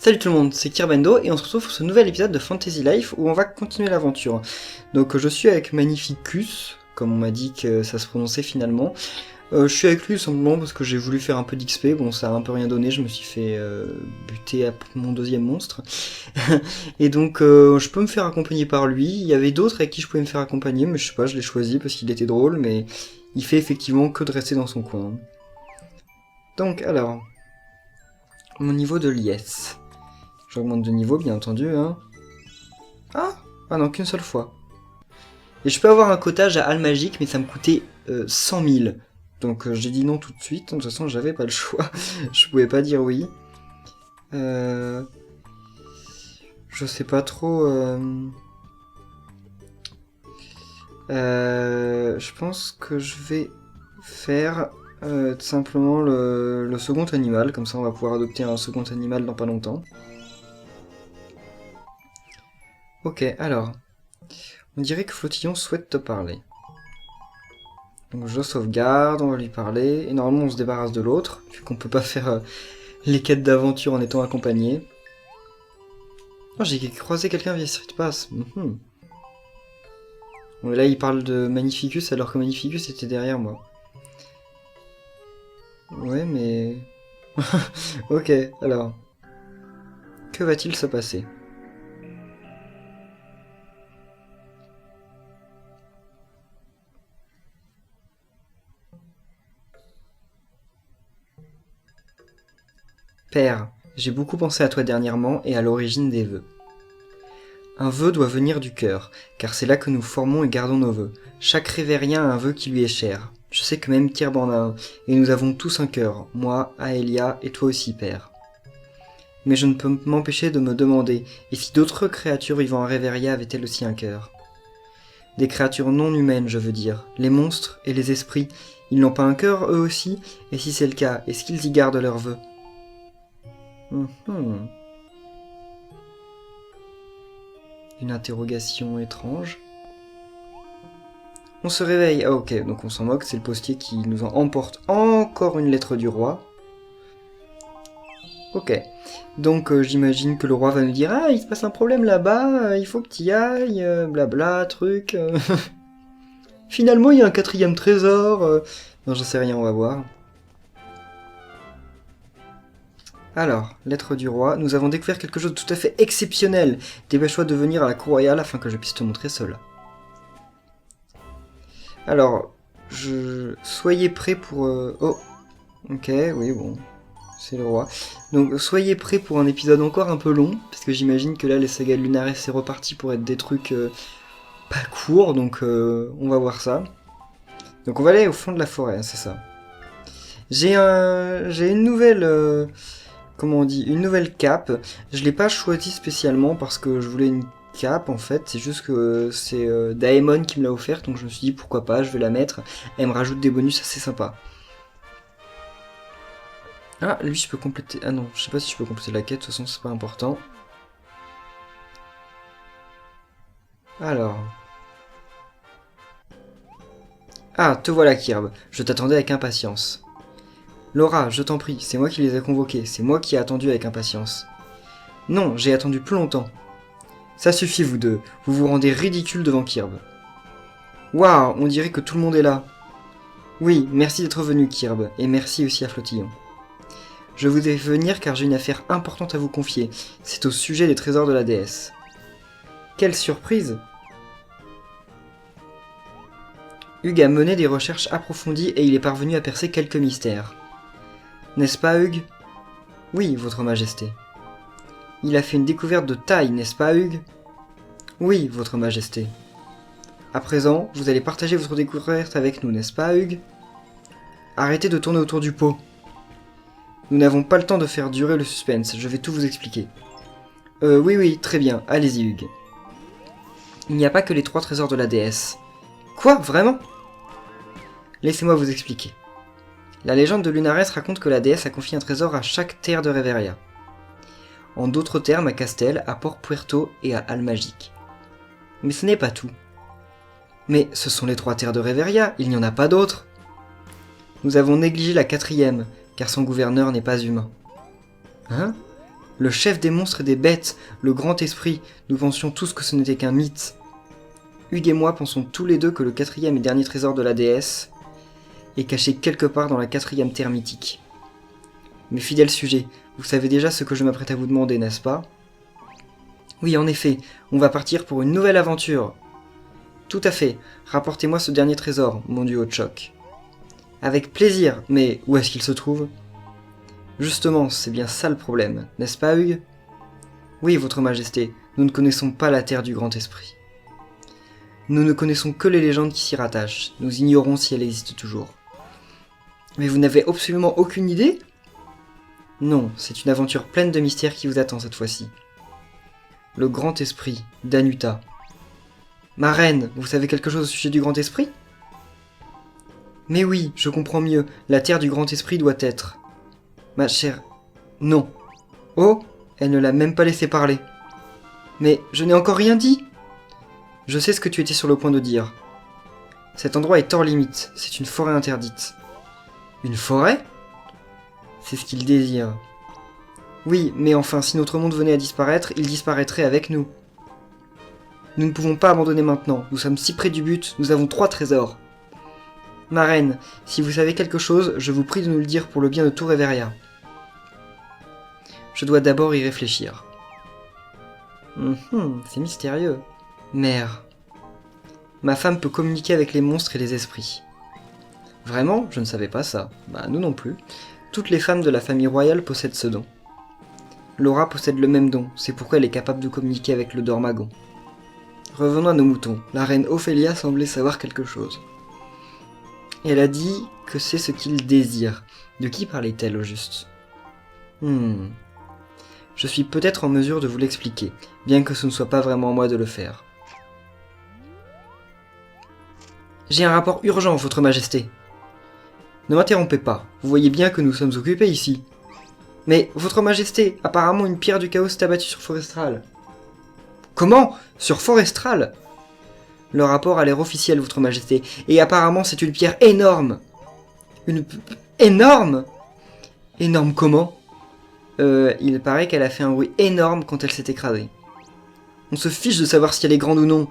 Salut tout le monde, c'est Kirbendo et on se retrouve pour ce nouvel épisode de Fantasy Life où on va continuer l'aventure. Donc je suis avec Magnificus, comme on m'a dit que ça se prononçait finalement. Je suis avec lui simplement parce que j'ai voulu faire un peu d'XP, bon ça a un peu rien donné, je me suis fait buter à mon deuxième monstre. Et donc je peux me faire accompagner par lui, il y avait d'autres avec qui je pouvais me faire accompagner, mais je sais pas, je l'ai choisi parce qu'il était drôle, mais il fait effectivement que de rester dans son coin. Donc alors, mon niveau de liesse. J'augmente de niveau, bien entendu, hein. Ah non, qu'une seule fois. Et je peux avoir un cotage à Almagique, mais ça me coûtait 100 000. Donc j'ai dit non tout de suite, de toute façon j'avais pas le choix. Je pouvais pas dire oui. Je sais pas trop... je pense que je vais faire tout simplement le second animal, comme ça on va pouvoir adopter un second animal dans pas longtemps. Ok, alors, on dirait que Flottillon souhaite te parler. Donc je sauvegarde, on va lui parler, et normalement on se débarrasse de l'autre, vu qu'on peut pas faire les quêtes d'aventure en étant accompagné. Oh, j'ai croisé quelqu'un via Street Pass. Bon, là il parle de Magnificus alors que Magnificus était derrière moi. Ouais, mais... ok, alors... Que va-t-il se passer ? Père, j'ai beaucoup pensé à toi dernièrement et à l'origine des vœux. Un vœu doit venir du cœur, car c'est là que nous formons et gardons nos vœux. Chaque révérien a un vœu qui lui est cher. Je sais que même Kirb en a un, et nous avons tous un cœur, moi, Aelia et toi aussi, père. Mais je ne peux m'empêcher de me demander, et si d'autres créatures vivant à Reveria avaient-elles aussi un cœur ? Des créatures non humaines, je veux dire, les monstres et les esprits, ils n'ont pas un cœur eux aussi, et si c'est le cas, est-ce qu'ils y gardent leurs vœux ? Une interrogation étrange. On se réveille. Ah ok, donc on s'en moque, c'est le postier qui nous en emporte encore une lettre du roi. Ok, donc j'imagine que le roi va nous dire « Ah, il se passe un problème là-bas, il faut que tu y ailles, blabla, truc... Finalement, il y a un quatrième trésor... Non, j'en sais rien, on va voir. » Alors, lettre du roi, nous avons découvert quelque chose de tout à fait exceptionnel. Dépêche-toi de venir à la cour royale afin que je puisse te montrer cela. Alors, soyez prêts pour... Oh, ok, oui, bon, c'est le roi. Donc, soyez prêts pour un épisode encore un peu long, parce que j'imagine que là, les sagas de Lunares, c'est reparti pour être des trucs pas courts, donc on va voir ça. Donc, on va aller au fond de la forêt, c'est ça. J'ai une nouvelle... comment on dit, une nouvelle cape. Je l'ai pas choisie spécialement parce que je voulais une cape en fait, c'est juste que c'est Daemon qui me l'a offerte, donc je me suis dit pourquoi pas, je vais la mettre. Elle me rajoute des bonus assez sympas. Ah, lui je peux compléter... Ah non, je sais pas si je peux compléter la quête, de toute façon c'est pas important. Alors... Ah, te voilà Kirb, je t'attendais avec impatience. Laura, je t'en prie, c'est moi qui les ai convoqués, c'est moi qui ai attendu avec impatience. Non, j'ai attendu plus longtemps. Ça suffit vous deux, vous vous rendez ridicule devant Kirb. Waouh, on dirait que tout le monde est là. Oui, merci d'être venu Kirb, et merci aussi à Flottillon. Je vous ai fait venir car j'ai une affaire importante à vous confier, c'est au sujet des trésors de la déesse. Quelle surprise! Hugues a mené des recherches approfondies et il est parvenu à percer quelques mystères. N'est-ce pas Hugues? Oui, votre majesté. Il a fait une découverte de taille, n'est-ce pas Hugues? Oui, votre majesté. À présent, vous allez partager votre découverte avec nous, n'est-ce pas Hugues? Arrêtez de tourner autour du pot. Nous n'avons pas le temps de faire durer le suspense, je vais tout vous expliquer. Oui, très bien, allez-y Hugues. Il n'y a pas que les 3 trésors de la déesse. Quoi, vraiment? Laissez-moi vous expliquer. La légende de Lunares raconte que la déesse a confié un trésor à chaque terre de Reveria. En d'autres termes, à Castel, à Port Puerto et à Almagique. Mais ce n'est pas tout. Mais ce sont les 3 terres de Reveria, il n'y en a pas d'autres. Nous avons négligé la 4e, car son gouverneur n'est pas humain. Hein? Le chef des monstres et des bêtes, le grand esprit, nous pensions tous que ce n'était qu'un mythe. Hugues et moi pensons tous les deux que le quatrième et dernier trésor de la déesse est caché quelque part dans la quatrième terre mythique. Mes fidèles sujets, vous savez déjà ce que je m'apprête à vous demander, n'est-ce pas? Oui, en effet, on va partir pour une nouvelle aventure. Tout à fait, rapportez-moi ce dernier trésor, mon duo de choc. Avec plaisir, mais où est-ce qu'il se trouve? Justement, c'est bien ça le problème, n'est-ce pas, Hugues? Oui, votre majesté, nous ne connaissons pas la terre du grand esprit. Nous ne connaissons que les légendes qui s'y rattachent, nous ignorons si elle existe toujours. Mais vous n'avez absolument aucune idée? Non, c'est une aventure pleine de mystères qui vous attend cette fois-ci. Le grand esprit, Danuta. Ma reine, vous savez quelque chose au sujet du grand esprit? Mais oui, je comprends mieux, la terre du grand esprit doit être... Ma chère... Non. Oh, elle ne l'a même pas laissé parler. Mais je n'ai encore rien dit. Je sais ce que tu étais sur le point de dire. Cet endroit est hors limite, c'est une forêt interdite. Une forêt? C'est ce qu'il désire. Oui, mais enfin, si notre monde venait à disparaître, il disparaîtrait avec nous. Nous ne pouvons pas abandonner maintenant, nous sommes si près du but, nous avons 3 trésors. Ma reine, si vous savez quelque chose, je vous prie de nous le dire pour le bien de tout Reveria. Je dois d'abord y réfléchir. C'est mystérieux. Mère. Ma femme peut communiquer avec les monstres et les esprits. Vraiment? Je ne savais pas ça. Bah, nous non plus. Toutes les femmes de la famille royale possèdent ce don. Laura possède le même don, c'est pourquoi elle est capable de communiquer avec le Dormagon. Revenons à nos moutons. La reine Ophélia semblait savoir quelque chose. Elle a dit que c'est ce qu'il désire. De qui parlait-elle au juste? Je suis peut-être en mesure de vous l'expliquer, bien que ce ne soit pas vraiment à moi de le faire. J'ai un rapport urgent, votre majesté. Ne m'interrompez pas, vous voyez bien que nous sommes occupés ici. Mais, votre majesté, apparemment une pierre du chaos s'est abattue sur Forestral. Comment? Sur Forestral? Le rapport a l'air officiel, votre majesté, et apparemment c'est une pierre énorme. Énorme? Énorme comment? Il paraît qu'elle a fait un bruit énorme quand elle s'est écrasée. On se fiche de savoir si elle est grande ou non.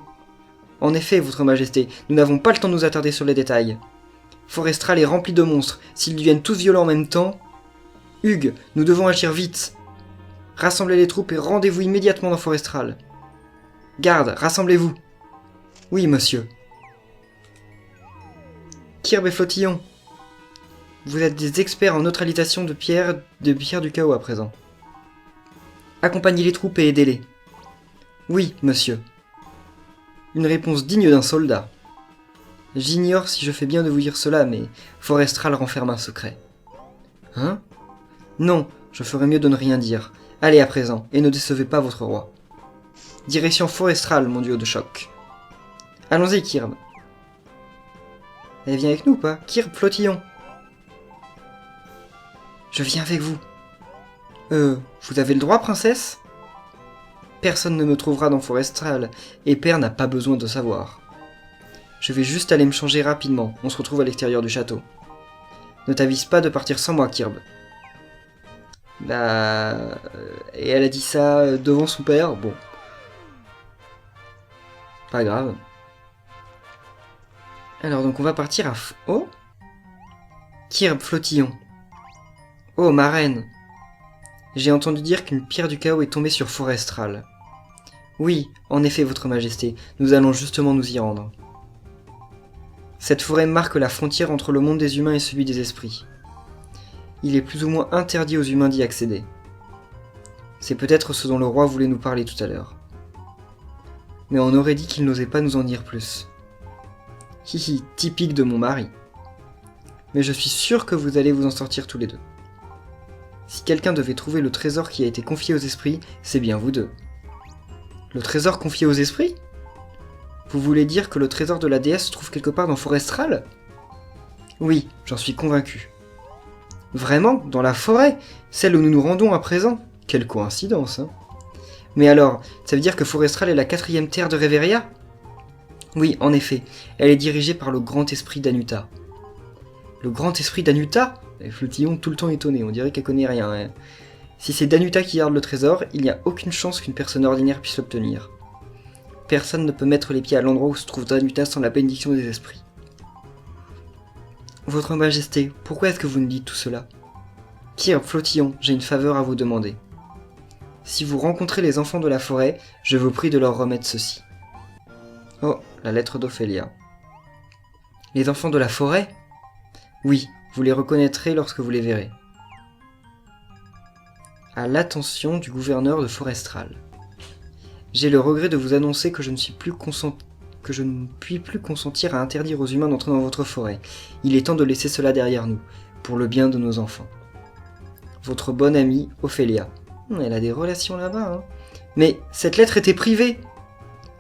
En effet, votre majesté, nous n'avons pas le temps de nous attarder sur les détails. Forestral est rempli de monstres, s'ils deviennent tous violents en même temps... Hugues, nous devons agir vite. Rassemblez les troupes et rendez-vous immédiatement dans Forestral. Garde, rassemblez-vous. Oui, monsieur. Kirb et Flotillon. Vous êtes des experts en neutralisation de pierres du chaos à présent. Accompagnez les troupes et aidez-les. Oui, monsieur. Une réponse digne d'un soldat. J'ignore si je fais bien de vous dire cela, mais Forestral renferme un secret. Hein? Non, je ferais mieux de ne rien dire. Allez à présent, et ne décevez pas votre roi. Direction Forestral, mon duo de choc. Allons-y, Kirb. Elle vient avec nous ou pas? Kirb, Flotillon. Je viens avec vous. Vous avez le droit, princesse? Personne ne me trouvera dans Forestral, et Père n'a pas besoin de savoir. Je vais juste aller me changer rapidement, on se retrouve à l'extérieur du château. Ne t'avise pas de partir sans moi, Kirb. Bah... Et elle a dit ça devant son père, bon. Pas grave. Alors donc on va partir à... Oh? Kirb, Flotillon. Oh, ma reine. J'ai entendu dire qu'une pierre du chaos est tombée sur Forestral. Oui, en effet, votre majesté, nous allons justement nous y rendre. Cette forêt marque la frontière entre le monde des humains et celui des esprits. Il est plus ou moins interdit aux humains d'y accéder. C'est peut-être ce dont le roi voulait nous parler tout à l'heure. Mais on aurait dit qu'il n'osait pas nous en dire plus. Hihi, typique de mon mari. Mais je suis sûr que vous allez vous en sortir tous les deux. Si quelqu'un devait trouver le trésor qui a été confié aux esprits, c'est bien vous deux. Le trésor confié aux esprits? Vous voulez dire que le trésor de la déesse se trouve quelque part dans Forestral? Oui, j'en suis convaincu. Vraiment? Dans la forêt? Celle où nous nous rendons à présent? Quelle coïncidence, hein? Mais alors, ça veut dire que Forestral est la 4e terre de Reveria? Oui, en effet, elle est dirigée par le grand esprit Danuta. Le grand esprit Danuta? Et Flotillon tout le temps étonné, on dirait qu'elle connaît rien. Hein. Si c'est Danuta qui garde le trésor, il n'y a aucune chance qu'une personne ordinaire puisse l'obtenir. Personne ne peut mettre les pieds à l'endroit où se trouve Danuta sans la bénédiction des esprits. Votre Majesté, pourquoi est-ce que vous nous dites tout cela? Kirb, Flottillon, j'ai une faveur à vous demander. Si vous rencontrez les enfants de la forêt, je vous prie de leur remettre ceci. Oh, la lettre d'Ophélia. Les enfants de la forêt? Oui, vous les reconnaîtrez lorsque vous les verrez. À l'attention du gouverneur de Forestral. J'ai le regret de vous annoncer que je ne puis plus consentir à interdire aux humains d'entrer dans votre forêt. Il est temps de laisser cela derrière nous, pour le bien de nos enfants. Votre bonne amie, Ophélia. Elle a des relations là-bas, hein. Mais cette lettre était privée.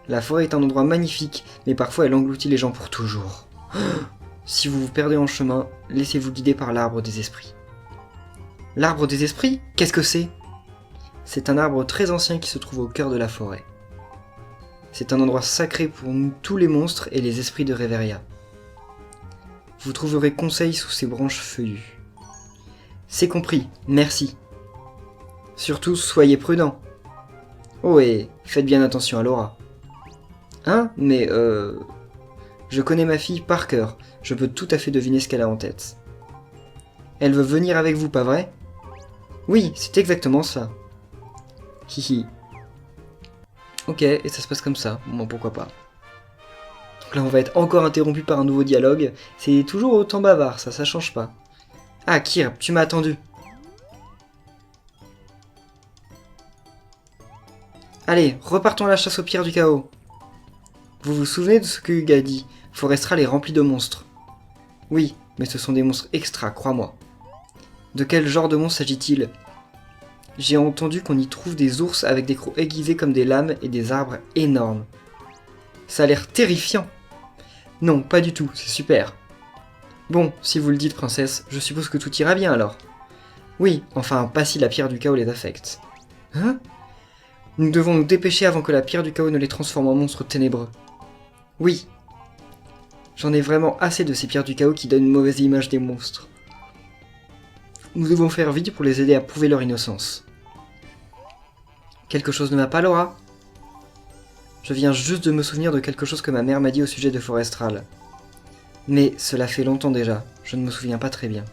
La forêt est un endroit magnifique, mais parfois elle engloutit les gens pour toujours. Si vous vous perdez en chemin, laissez-vous guider par l'arbre des esprits. L'arbre des esprits? Qu'est-ce que c'est? C'est un arbre très ancien qui se trouve au cœur de la forêt. C'est un endroit sacré pour nous, tous les monstres et les esprits de Reveria. Vous trouverez conseil sous ses branches feuillues. C'est compris, merci. Surtout, soyez prudents. Oh et faites bien attention à Laura. Hein? Mais je connais ma fille par cœur, je peux tout à fait deviner ce qu'elle a en tête. Elle veut venir avec vous, pas vrai? Oui, c'est exactement ça. Hihi. Ok, et ça se passe comme ça, bon pourquoi pas. Donc là on va être encore interrompu par un nouveau dialogue, c'est toujours autant bavard, ça change pas. Ah Kirb, tu m'as attendu. Allez, repartons à la chasse aux pierres du chaos. Vous vous souvenez de ce que Hugues a dit? Forestral est rempli de monstres. Oui, mais ce sont des monstres extra, crois-moi. De quel genre de monstre s'agit-il? J'ai entendu qu'on y trouve des ours avec des crocs aiguisés comme des lames et des arbres énormes. Ça a l'air terrifiant. Non, pas du tout, c'est super. Bon, si vous le dites, princesse, je suppose que tout ira bien alors. Oui, enfin, pas si la pierre du chaos les affecte. Hein? Nous devons nous dépêcher avant que la pierre du chaos ne les transforme en monstres ténébreux. Oui. J'en ai vraiment assez de ces pierres du chaos qui donnent une mauvaise image des monstres. Nous devons faire vite pour les aider à prouver leur innocence. Quelque chose ne va pas, Laura? Je viens juste de me souvenir de quelque chose que ma mère m'a dit au sujet de Forestral. Mais cela fait longtemps déjà, je ne me souviens pas très bien.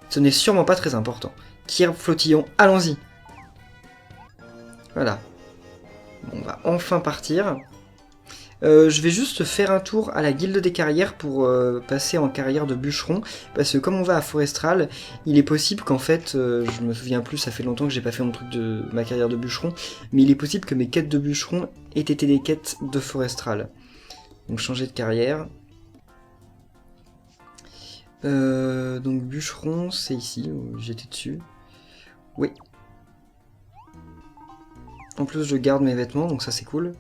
Ce n'est sûrement pas très important. Kirb, Flottillon, allons-y! Voilà. On va enfin partir. Je vais juste faire un tour à la guilde des carrières pour passer en carrière de bûcheron, parce que comme on va à Forestral, il est possible qu'en fait, je me souviens plus, ça fait longtemps que j'ai pas fait mon truc de ma carrière de bûcheron, mais il est possible que mes quêtes de bûcheron aient été des quêtes de Forestral. Donc changer de carrière. Donc bûcheron, c'est ici, j'étais dessus. Oui. En plus, je garde mes vêtements, donc ça c'est cool.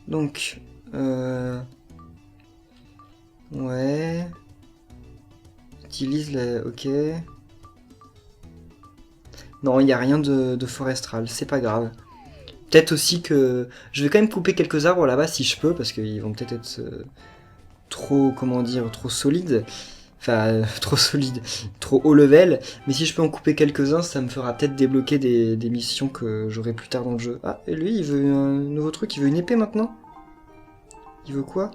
Donc, ouais. Utilise la... Ok. Non, il n'y a rien de Forestral, c'est pas grave. Peut-être aussi que... Je vais quand même couper quelques arbres là-bas si je peux, parce qu'ils vont peut-être être trop, comment dire, trop solides. Enfin, trop solide, trop haut level, mais si je peux en couper quelques-uns, ça me fera peut-être débloquer des missions que j'aurai plus tard dans le jeu. Ah, et lui, il veut un nouveau truc, il veut une épée maintenant? Il veut quoi?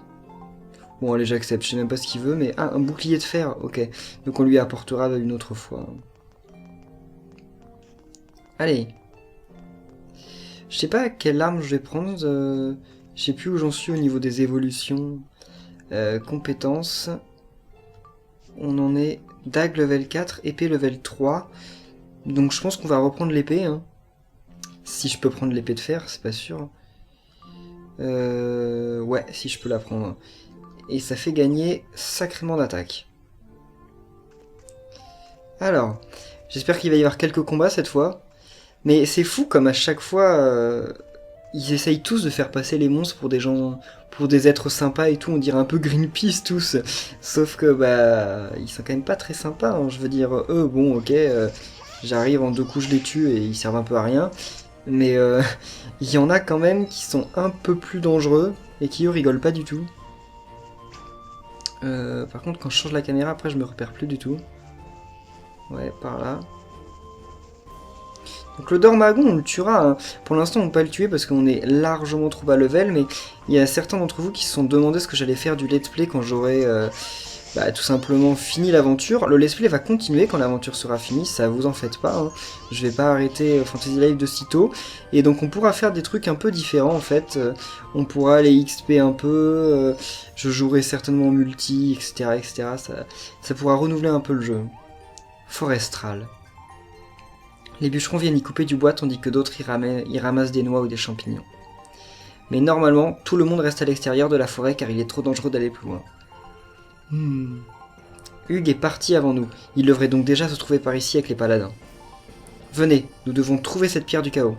Bon, allez, j'accepte, je sais même pas ce qu'il veut, mais... Ah, un bouclier de fer, ok. Donc on lui apportera une autre fois. Allez. Je sais pas quelle arme je vais prendre, je sais plus où j'en suis au niveau des évolutions. Compétences... On en est dague level 4, épée level 3. Donc je pense qu'on va reprendre l'épée. Hein. Si je peux prendre l'épée de fer, c'est pas sûr. Ouais, si je peux la prendre. Et ça fait gagner sacrément d'attaque. Alors, j'espère qu'il va y avoir quelques combats cette fois. Mais c'est fou comme à chaque fois... Ils essayent tous de faire passer les monstres pour des gens, pour des êtres sympas et tout, on dirait un peu Greenpeace tous. Sauf que bah ils sont quand même pas très sympas, hein. Je veux dire, eux, bon ok, j'arrive en 2 coups je les tue et ils servent un peu à rien. Mais il y en a quand même qui sont un peu plus dangereux et qui eux rigolent pas du tout. Par contre quand je change la caméra après je me repère plus du tout. Ouais, par là. Donc le Dormagon, on le tuera. Hein. Pour l'instant, on peut pas le tuer parce qu'on est largement trop bas level, mais il y a certains d'entre vous qui se sont demandé ce que j'allais faire du let's play quand j'aurai tout simplement fini l'aventure. Le let's play va continuer quand l'aventure sera finie, ça vous en faites pas. Hein. Je vais pas arrêter Fantasy Life de sitôt. Et donc on pourra faire des trucs un peu différents en fait. On pourra aller XP un peu, je jouerai certainement en multi, etc. etc. Ça pourra renouveler un peu le jeu. Forestral. Les bûcherons viennent y couper du bois tandis que d'autres y ramassent des noix ou des champignons. Mais normalement, tout le monde reste à l'extérieur de la forêt car il est trop dangereux d'aller plus loin. Hugues est parti avant nous. Il devrait donc déjà se trouver par ici avec les paladins. Venez, nous devons trouver cette pierre du chaos.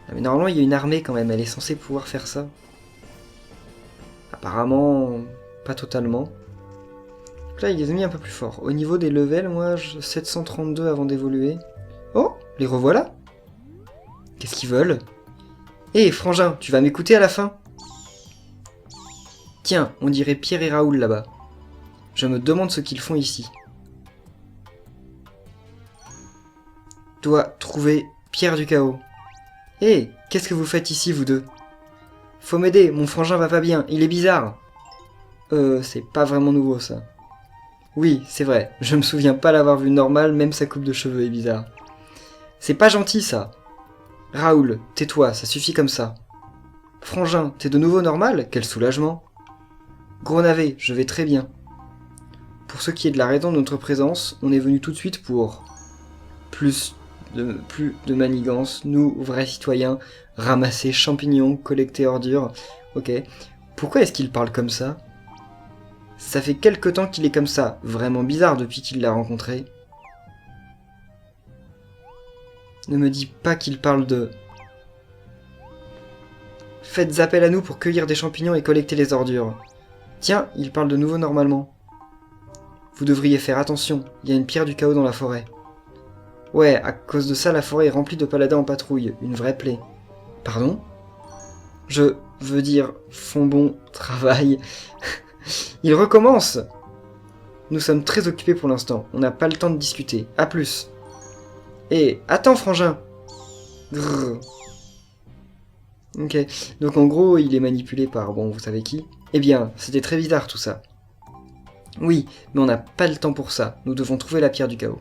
Ah, mais normalement, il y a une armée quand même. Elle est censée pouvoir faire ça. Apparemment, pas totalement. Donc là, il les a mis un peu plus fort. Au niveau des levels, moi, 732 avant d'évoluer. Oh, les revoilà. Qu'est-ce qu'ils veulent? Hé, Frangin, tu vas m'écouter à la fin? Tiens, on dirait Pierre et Raoul là-bas. Je me demande ce qu'ils font ici. Dois trouver Pierre du chaos. Hé, qu'est-ce que vous faites ici, vous deux? Faut m'aider, mon frangin va pas bien, il est bizarre. C'est pas vraiment nouveau, ça. Oui, c'est vrai, je me souviens pas l'avoir vu normal, même sa coupe de cheveux est bizarre. C'est pas gentil, ça. Raoul, tais-toi, ça suffit comme ça. Frangin, t'es de nouveau normal? Quel soulagement. Gros navet, je vais très bien. Pour ce qui est de la raison de notre présence, on est venu tout de suite pour plus de manigance, nous, vrais citoyens, ramasser champignons, collecter ordures. Ok. Pourquoi est-ce qu'il parle comme ça? Ça fait quelque temps qu'il est comme ça, vraiment bizarre depuis qu'il l'a rencontré. Ne me dis pas qu'il parle de... Faites appel à nous pour cueillir des champignons et collecter les ordures. Tiens, il parle de nouveau normalement. Vous devriez faire attention, il y a une pierre du chaos dans la forêt. Ouais, à cause de ça, la forêt est remplie de paladins en patrouille, une vraie plaie. Pardon? Je veux dire, font bon travail. Il recommence! Nous sommes très occupés pour l'instant, on n'a pas le temps de discuter. À plus. Et attends, frangin! Grrr. Ok, donc en gros, il est manipulé par, bon, vous savez qui? Eh bien, c'était très bizarre tout ça. Oui, mais on n'a pas le temps pour ça, nous devons trouver la pierre du chaos.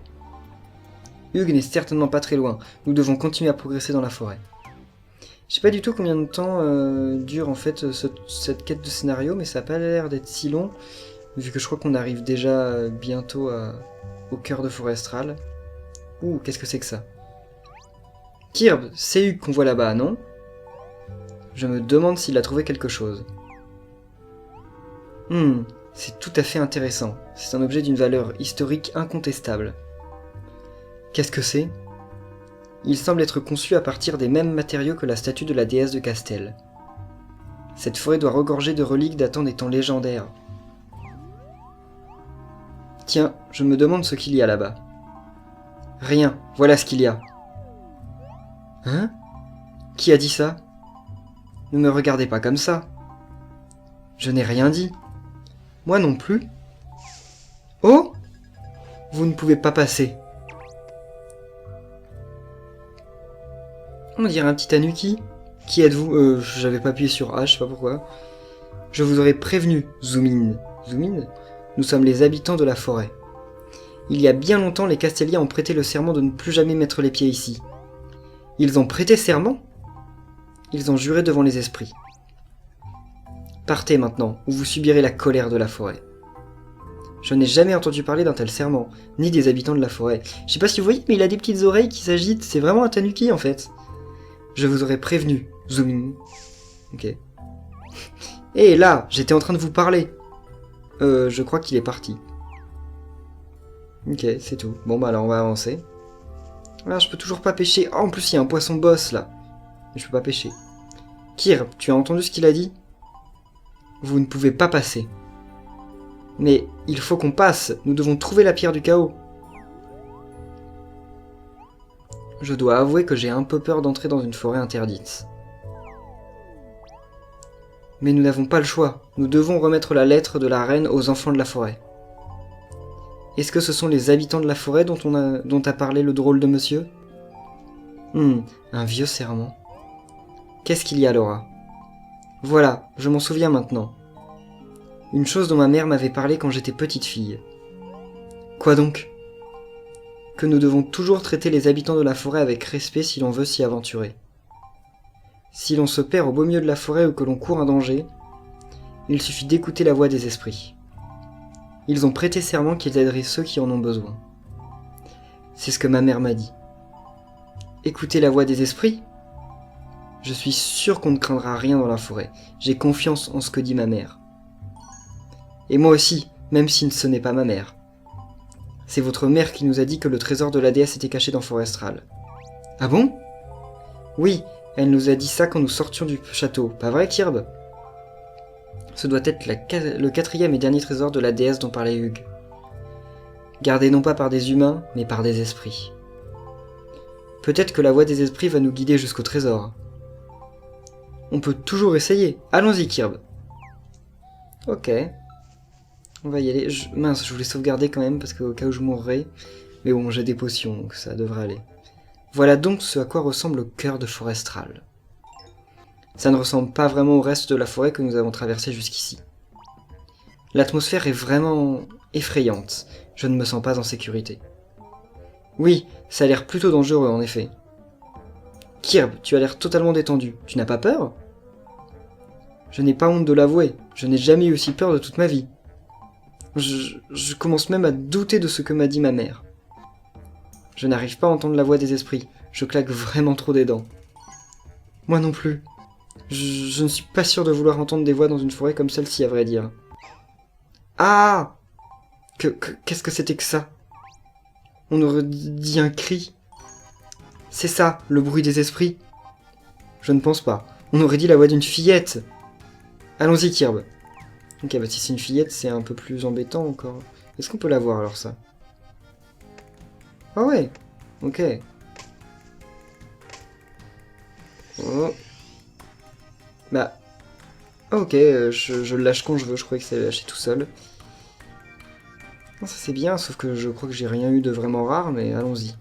Hugues n'est certainement pas très loin, nous devons continuer à progresser dans la forêt. Je sais pas du tout combien de temps dure en fait cette quête de scénario, mais ça n'a pas l'air d'être si long, vu que je crois qu'on arrive déjà bientôt au cœur de Forestral. Ouh, qu'est-ce que c'est que ça? Kirb, c'est Hugues qu'on voit là-bas, non? Je me demande s'il a trouvé quelque chose. C'est tout à fait intéressant. C'est un objet d'une valeur historique incontestable. Qu'est-ce que c'est? Il semble être conçu à partir des mêmes matériaux que la statue de la déesse de Castel. Cette forêt doit regorger de reliques datant des temps légendaires. Tiens, je me demande ce qu'il y a là-bas. Rien, voilà ce qu'il y a. Hein? Qui a dit ça? Ne me regardez pas comme ça. Je n'ai rien dit. Moi non plus. Oh! Vous ne pouvez pas passer. On dirait un petit Tanuki. Qui êtes-vous? J'avais pas appuyé sur H, je sais pas pourquoi. Je vous aurais prévenu, Zoomin. Zoomin? Nous sommes les habitants de la forêt. Il y a bien longtemps, les Castelliens ont prêté le serment de ne plus jamais mettre les pieds ici. Ils ont prêté serment? Ils ont juré devant les esprits. Partez maintenant, ou vous subirez la colère de la forêt. Je n'ai jamais entendu parler d'un tel serment, ni des habitants de la forêt. Je sais pas si vous voyez, mais il a des petites oreilles qui s'agitent, c'est vraiment un tanuki en fait. Je vous aurais prévenu, Zoomin. Ok. Et là, j'étais en train de vous parler. Je crois qu'il est parti. Ok, c'est tout. Bon bah alors on va avancer. Là, je peux toujours pas pêcher. Oh, en plus il y a un poisson boss là. Mais je peux pas pêcher. Kirb, tu as entendu ce qu'il a dit? Vous ne pouvez pas passer. Mais il faut qu'on passe. Nous devons trouver la pierre du chaos. Je dois avouer que j'ai un peu peur d'entrer dans une forêt interdite. Mais nous n'avons pas le choix. Nous devons remettre la lettre de la reine aux enfants de la forêt. Est-ce que ce sont les habitants de la forêt dont a parlé le drôle de monsieur? Un vieux serment. Qu'est-ce qu'il y a, Laura? Voilà, je m'en souviens maintenant. Une chose dont ma mère m'avait parlé quand j'étais petite fille. Quoi donc? Que nous devons toujours traiter les habitants de la forêt avec respect si l'on veut s'y aventurer. Si l'on se perd au beau milieu de la forêt ou que l'on court un danger, il suffit d'écouter la voix des esprits. Ils ont prêté serment qu'ils aideraient ceux qui en ont besoin. C'est ce que ma mère m'a dit. Écoutez la voix des esprits? Je suis sûr qu'on ne craindra rien dans la forêt. J'ai confiance en ce que dit ma mère. Et moi aussi, même si ce n'est pas ma mère. C'est votre mère qui nous a dit que le trésor de la déesse était caché dans Forestral. Ah bon? Oui, elle nous a dit ça quand nous sortions du château. Pas vrai, Kirb? Ce doit être le 4e et dernier trésor de la déesse dont parlait Hugh. Gardé non pas par des humains, mais par des esprits. Peut-être que la voix des esprits va nous guider jusqu'au trésor. On peut toujours essayer. Allons-y, Kirb. Ok. On va y aller. Mince, je voulais sauvegarder quand même, parce qu'au cas où je mourrais. Mais bon, j'ai des potions, donc ça devrait aller. Voilà donc ce à quoi ressemble le cœur de Forestral. Ça ne ressemble pas vraiment au reste de la forêt que nous avons traversé jusqu'ici. L'atmosphère est vraiment effrayante. Je ne me sens pas en sécurité. Oui, ça a l'air plutôt dangereux en effet. Kirb, tu as l'air totalement détendu. Tu n'as pas peur? Je n'ai pas honte de l'avouer. Je n'ai jamais eu aussi peur de toute ma vie. Je commence même à douter de ce que m'a dit ma mère. Je n'arrive pas à entendre la voix des esprits. Je claque vraiment trop des dents. Moi non plus. Je ne suis pas sûr de vouloir entendre des voix dans une forêt comme celle-ci, à vrai dire. Ah! Qu'est-ce que c'était que ça? On aurait dit un cri. C'est ça, le bruit des esprits? Je ne pense pas. On aurait dit la voix d'une fillette. Allons-y, Kirb. Ok, bah si c'est une fillette, c'est un peu plus embêtant encore. Est-ce qu'on peut la voir alors, ça? Ah ouais. Ok. Oh. Bah. Ok, je le lâche quand je veux, je croyais que ça allait lâcher tout seul. Non, ça c'est bien, sauf que je crois que j'ai rien eu de vraiment rare, mais allons-y.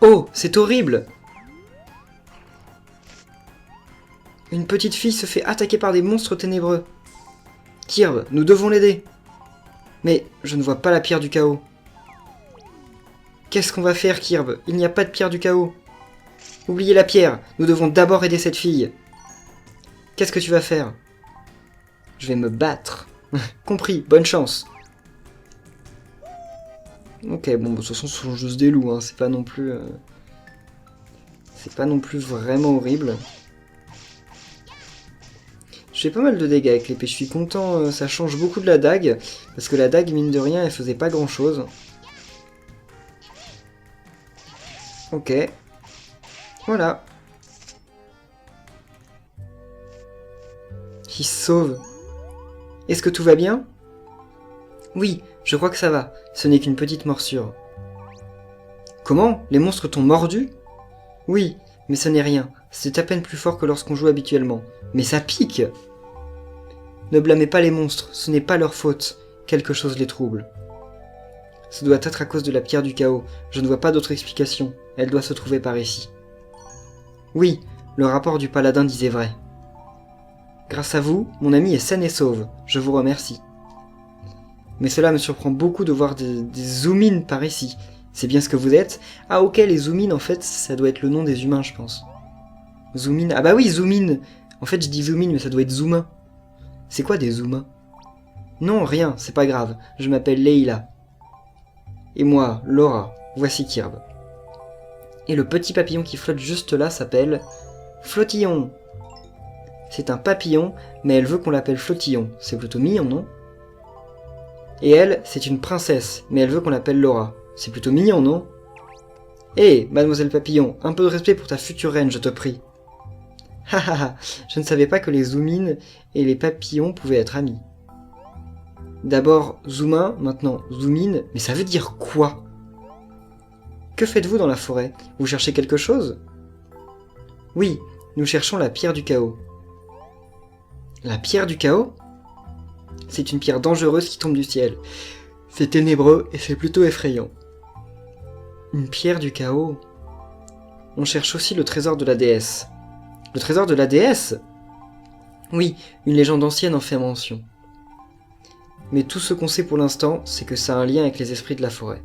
Oh, c'est horrible! Une petite fille se fait attaquer par des monstres ténébreux. Kirb, nous devons l'aider. Mais je ne vois pas la pierre du chaos. Qu'est-ce qu'on va faire, Kirb? Il n'y a pas de pierre du chaos. Oubliez la pierre, nous devons d'abord aider cette fille. Qu'est-ce que tu vas faire? Je vais me battre. Compris, bonne chance. Ok, bon, de toute façon, ce sont juste des loups, hein. C'est pas non plus... C'est pas non plus vraiment horrible. Je fais pas mal de dégâts avec l'épée, je suis content, ça change beaucoup de la dague, parce que la dague, mine de rien, elle faisait pas grand chose. Ok. Voilà. Il se sauve. Est-ce que tout va bien? Oui, je crois que ça va, ce n'est qu'une petite morsure. Comment? Les monstres t'ont mordu? Oui, mais ce n'est rien, c'est à peine plus fort que lorsqu'on joue habituellement. Mais ça pique! Ne blâmez pas les monstres, ce n'est pas leur faute. Quelque chose les trouble. Ce doit être à cause de la pierre du chaos. Je ne vois pas d'autre explication. Elle doit se trouver par ici. Oui, le rapport du paladin disait vrai. Grâce à vous, mon ami est saine et sauve. Je vous remercie. Mais cela me surprend beaucoup de voir des zoomines par ici. C'est bien ce que vous êtes? Ah ok, les zoomines, en fait, ça doit être le nom des humains, je pense. Zoomine. Ah bah oui, zoomine. En fait, je dis zoomine, mais ça doit être zoomin. C'est quoi des zoomas? Non, rien, c'est pas grave. Je m'appelle Leila. Et moi, Laura. Voici Kirb. Et le petit papillon qui flotte juste là s'appelle... Flottillon. C'est un papillon, mais elle veut qu'on l'appelle Flottillon. C'est plutôt mignon, non? Et elle, c'est une princesse, mais elle veut qu'on l'appelle Laura. C'est plutôt mignon, non? Hé, mademoiselle Papillon, un peu de respect pour ta future reine, je te prie. Hahaha, je ne savais pas que les zoomines et les papillons pouvaient être amis. D'abord zoomin, maintenant zoomine, mais ça veut dire quoi? Que faites-vous dans la forêt? Vous cherchez quelque chose? Oui, nous cherchons la pierre du chaos. La pierre du chaos? C'est une pierre dangereuse qui tombe du ciel. C'est ténébreux et c'est plutôt effrayant. Une pierre du chaos. On cherche aussi le trésor de la déesse. Le trésor de la déesse? Oui, une légende ancienne en fait mention. Mais tout ce qu'on sait pour l'instant, c'est que ça a un lien avec les esprits de la forêt.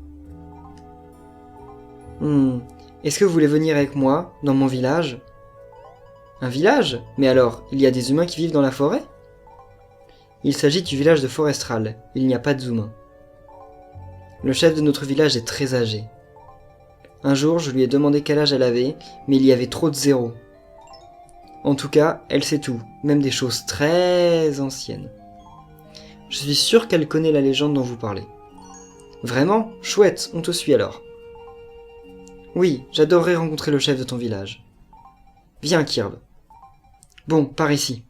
Est-ce que vous voulez venir avec moi, dans mon village? Un village? Mais alors, il y a des humains qui vivent dans la forêt? Il s'agit du village de Forestral, il n'y a pas de humains. Le chef de notre village est très âgé. Un jour, je lui ai demandé quel âge elle avait, mais il y avait trop de zéros. En tout cas, elle sait tout, même des choses très anciennes. Je suis sûr qu'elle connaît la légende dont vous parlez. Vraiment? Chouette, on te suit alors. Oui, j'adorerais rencontrer le chef de ton village. Viens, Kirb. Bon, par ici.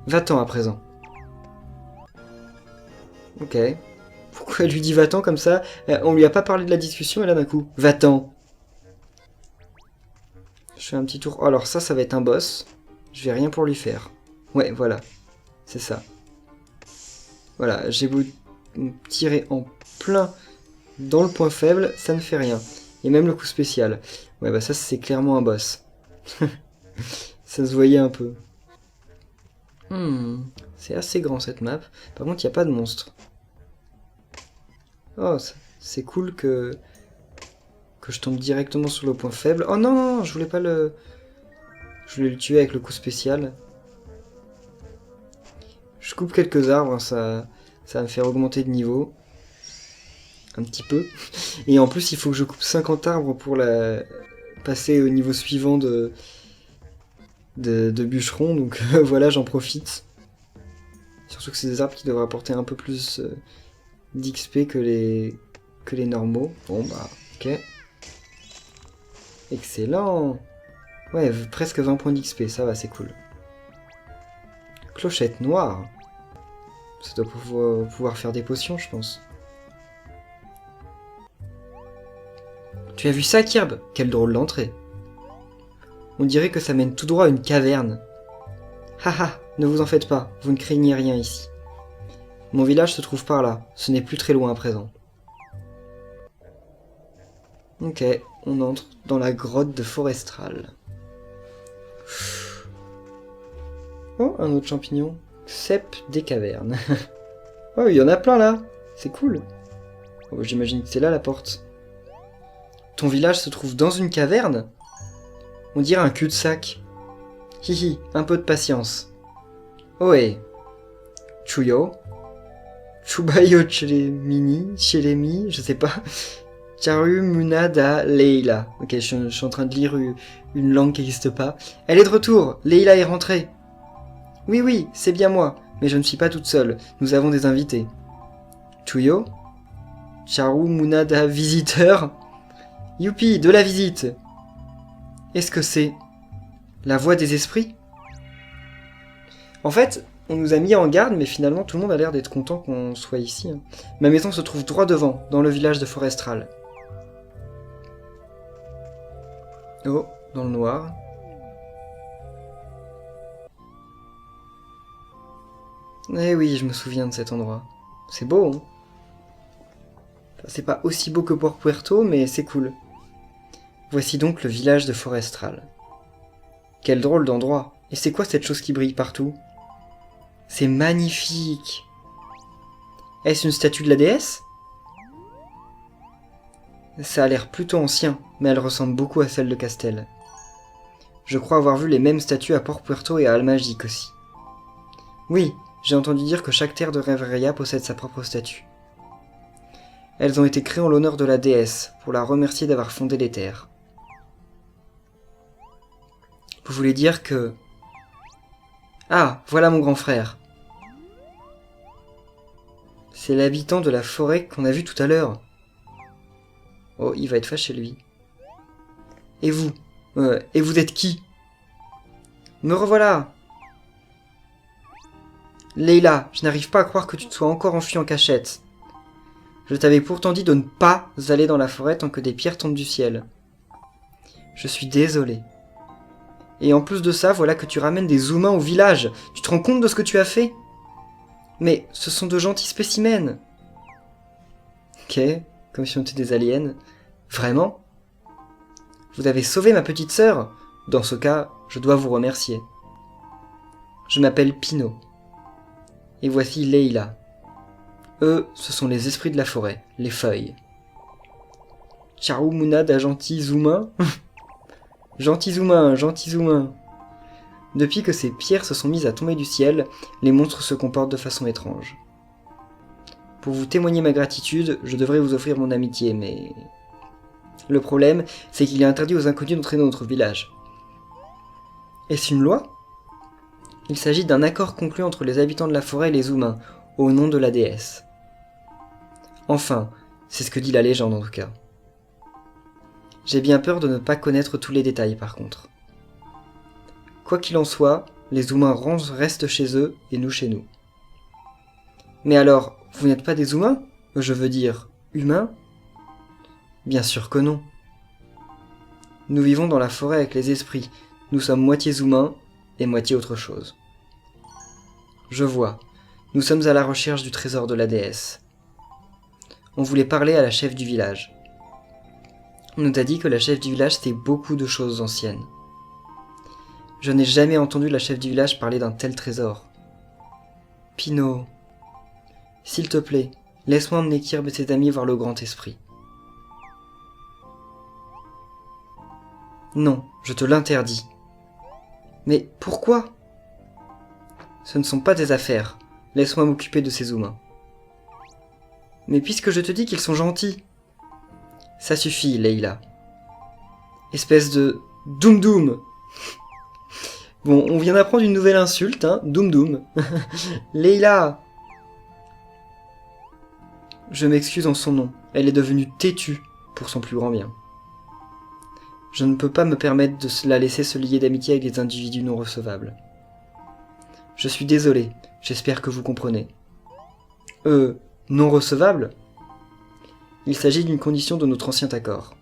Va-t'en à présent. Ok. Pourquoi elle lui dit va-t'en comme ça? On lui a pas parlé de la discussion et là d'un coup, va-t'en. Je fais un petit tour. Oh, alors ça va être un boss. Je vais rien pour lui faire. Ouais, voilà. C'est ça. Voilà, j'ai beau me tirer en plein dans le point faible, ça ne fait rien. Et même le coup spécial. Ouais, bah ça c'est clairement un boss. Ça se voyait un peu. C'est assez grand cette map. Par contre, il n'y a pas de monstre. Oh, c'est cool que je tombe directement sur le point faible. Oh non, non, je voulais pas le... Je voulais le tuer avec le coup spécial. Je coupe quelques arbres, hein, ça va me faire augmenter de niveau. Un petit peu. Et en plus, il faut que je coupe 50 arbres pour passer au niveau suivant de bûcheron. Donc voilà, j'en profite. Surtout que c'est des arbres qui devraient apporter un peu plus d'XP que les normaux. Bon bah, ok. Excellent. Ouais, presque 20 points d'XP, ça va, c'est cool. Clochette noire. Ça doit pouvoir faire des potions, je pense. Tu as vu ça, Kirb? Quelle drôle d'entrée. On dirait que ça mène tout droit à une caverne. Haha, ne vous en faites pas, vous ne craignez rien ici. Mon village se trouve par là, ce n'est plus très loin à présent. Ok, on entre dans la grotte de Forestral. Oh, un autre champignon. Cep des cavernes. Oh, il y en a plein là. C'est cool. Oh, j'imagine que c'est là la porte. Ton village se trouve dans une caverne? On dirait un cul-de-sac. Hihi, un peu de patience. Ohé. Chuyo. Chubayo Chelemi, je sais pas. Charu Munada Leila. Ok, je suis en train de lire une langue qui n'existe pas. Elle est de retour. Leila est rentrée. Oui, oui, c'est bien moi, mais je ne suis pas toute seule. Nous avons des invités. Chuyo? Charu Munada visiteur? Youpi, de la visite. Est-ce que c'est la voix des esprits? En fait, on nous a mis en garde, mais finalement tout le monde a l'air d'être content qu'on soit ici. Ma maison se trouve droit devant, dans le village de Forestral. Oh, dans le noir. Eh oui, je me souviens de cet endroit. C'est beau, hein? Enfin, c'est pas aussi beau que Port Puerto, mais c'est cool. Voici donc le village de Forestral. Quel drôle d'endroit. Et c'est quoi cette chose qui brille partout? C'est magnifique. Est-ce une statue de la déesse? Ça a l'air plutôt ancien, mais elle ressemble beaucoup à celle de Castel. Je crois avoir vu les mêmes statues à Port Puerto et à Almagic aussi. Oui, j'ai entendu dire que chaque terre de Reveria possède sa propre statue. Elles ont été créées en l'honneur de la déesse, pour la remercier d'avoir fondé les terres. Vous voulez dire que... Ah, voilà mon grand frère. C'est l'habitant de la forêt qu'on a vu tout à l'heure. Oh, il va être fâché, lui. Et vous? Et vous êtes qui? Me revoilà! Leila, je n'arrive pas à croire que tu te sois encore enfuie en cachette. Je t'avais pourtant dit de ne pas aller dans la forêt tant que des pierres tombent du ciel. Je suis désolé. Et en plus de ça, voilà que tu ramènes des humains au village. Tu te rends compte de ce que tu as fait? Mais ce sont de gentils spécimens. Ok, comme si on était des aliens. Vraiment? Vous avez sauvé ma petite sœur? Dans ce cas, je dois vous remercier. Je m'appelle Pino. Et voici Leila. Eux, ce sont les esprits de la forêt, les feuilles. Ciao Mounad à gentil Zoumain. Gentil Zoumain, gentil Zoumain. Depuis que ces pierres se sont mises à tomber du ciel, les monstres se comportent de façon étrange. Pour vous témoigner ma gratitude, je devrais vous offrir mon amitié, mais... Le problème, c'est qu'il est interdit aux inconnus d'entrer dans notre village. Est-ce une loi? Il s'agit d'un accord conclu entre les habitants de la forêt et les Zoumains, au nom de la déesse. Enfin, c'est ce que dit la légende en tout cas. J'ai bien peur de ne pas connaître tous les détails par contre. Quoi qu'il en soit, les Zoumains restent chez eux et nous chez nous. Mais alors, vous n'êtes pas des Zoumains? Je veux dire, humains? Bien sûr que non. Nous vivons dans la forêt avec les esprits, nous sommes moitié Zoumains et moitié autre chose. Je vois, nous sommes à la recherche du trésor de la déesse. On voulait parler à la chef du village. On nous a dit que la chef du village sait beaucoup de choses anciennes. Je n'ai jamais entendu la chef du village parler d'un tel trésor. Pino, s'il te plaît, laisse-moi emmener Kirb et ses amis voir le grand esprit. Non, je te l'interdis. Mais pourquoi? Ce ne sont pas tes affaires. Laisse-moi m'occuper de ces Zoumains. Mais puisque je te dis qu'ils sont gentils. Ça suffit, Leila. Espèce de Doum Doum. Bon, on vient d'apprendre une nouvelle insulte, hein, Doum Doum. Leila. Je m'excuse en son nom. Elle est devenue têtue pour son plus grand bien. Je ne peux pas me permettre de la laisser se lier d'amitié avec des individus non recevables. Je suis désolé, j'espère que vous comprenez. Non recevables? Il s'agit d'une condition de notre ancien accord.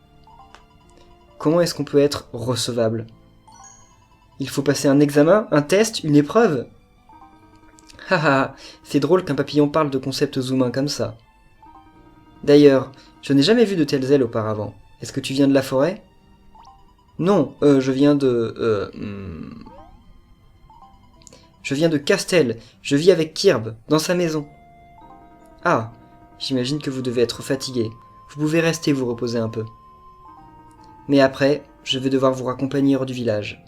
Comment est-ce qu'on peut être recevable? Il faut passer un examen, un test, une épreuve? Haha, c'est drôle qu'un papillon parle de concepts Zoumains comme ça. D'ailleurs, je n'ai jamais vu de telles ailes auparavant. Est-ce que tu viens de la forêt? Non, je viens de... Je viens de Castel, je vis avec Kirb, dans sa maison. Ah, j'imagine que vous devez être fatigué. Vous pouvez rester vous reposer un peu. Mais après, je vais devoir vous raccompagner hors du village.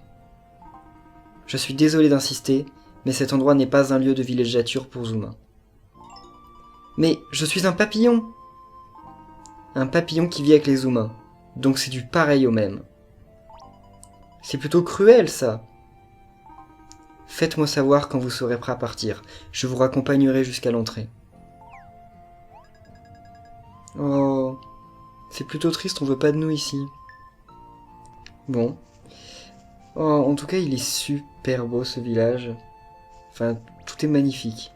Je suis désolé d'insister, mais cet endroit n'est pas un lieu de villégiature pour Zoumains. Mais je suis un papillon! Un papillon qui vit avec les Zoumains, donc c'est du pareil au même. C'est plutôt cruel, ça. Faites-moi savoir quand vous serez prêt à partir. Je vous raccompagnerai jusqu'à l'entrée. Oh, c'est plutôt triste, on veut pas de nous ici. Bon. Oh, en tout cas, il est super beau, ce village. Enfin, tout est magnifique.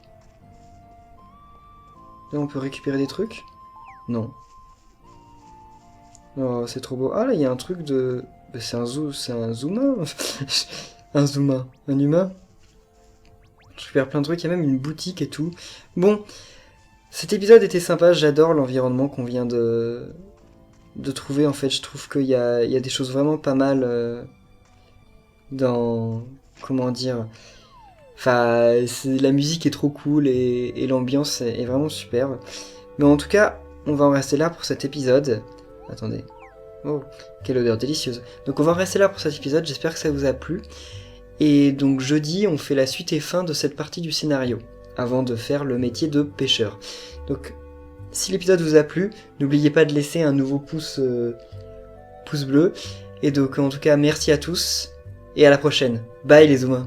Là, on peut récupérer des trucs? Non. Oh, c'est trop beau. Ah, là, il y a un truc de... C'est un Zoumain. Un Zoumain. Un humain. Je récupère plein de trucs, il y a même une boutique et tout. Bon, cet épisode était sympa, j'adore l'environnement qu'on vient de trouver. En fait, je trouve qu'il y a des choses vraiment pas mal dans... Comment dire... Enfin, la musique est trop cool et l'ambiance est vraiment superbe. Mais en tout cas, on va en rester là pour cet épisode. Attendez. Oh, quelle odeur délicieuse. Donc on va en rester là pour cet épisode, j'espère que ça vous a plu. Et donc jeudi, on fait la suite et fin de cette partie du scénario, avant de faire le métier de pêcheur. Donc, si l'épisode vous a plu, n'oubliez pas de laisser un nouveau pouce bleu. Et donc, en tout cas, merci à tous, et à la prochaine. Bye les Zoumains.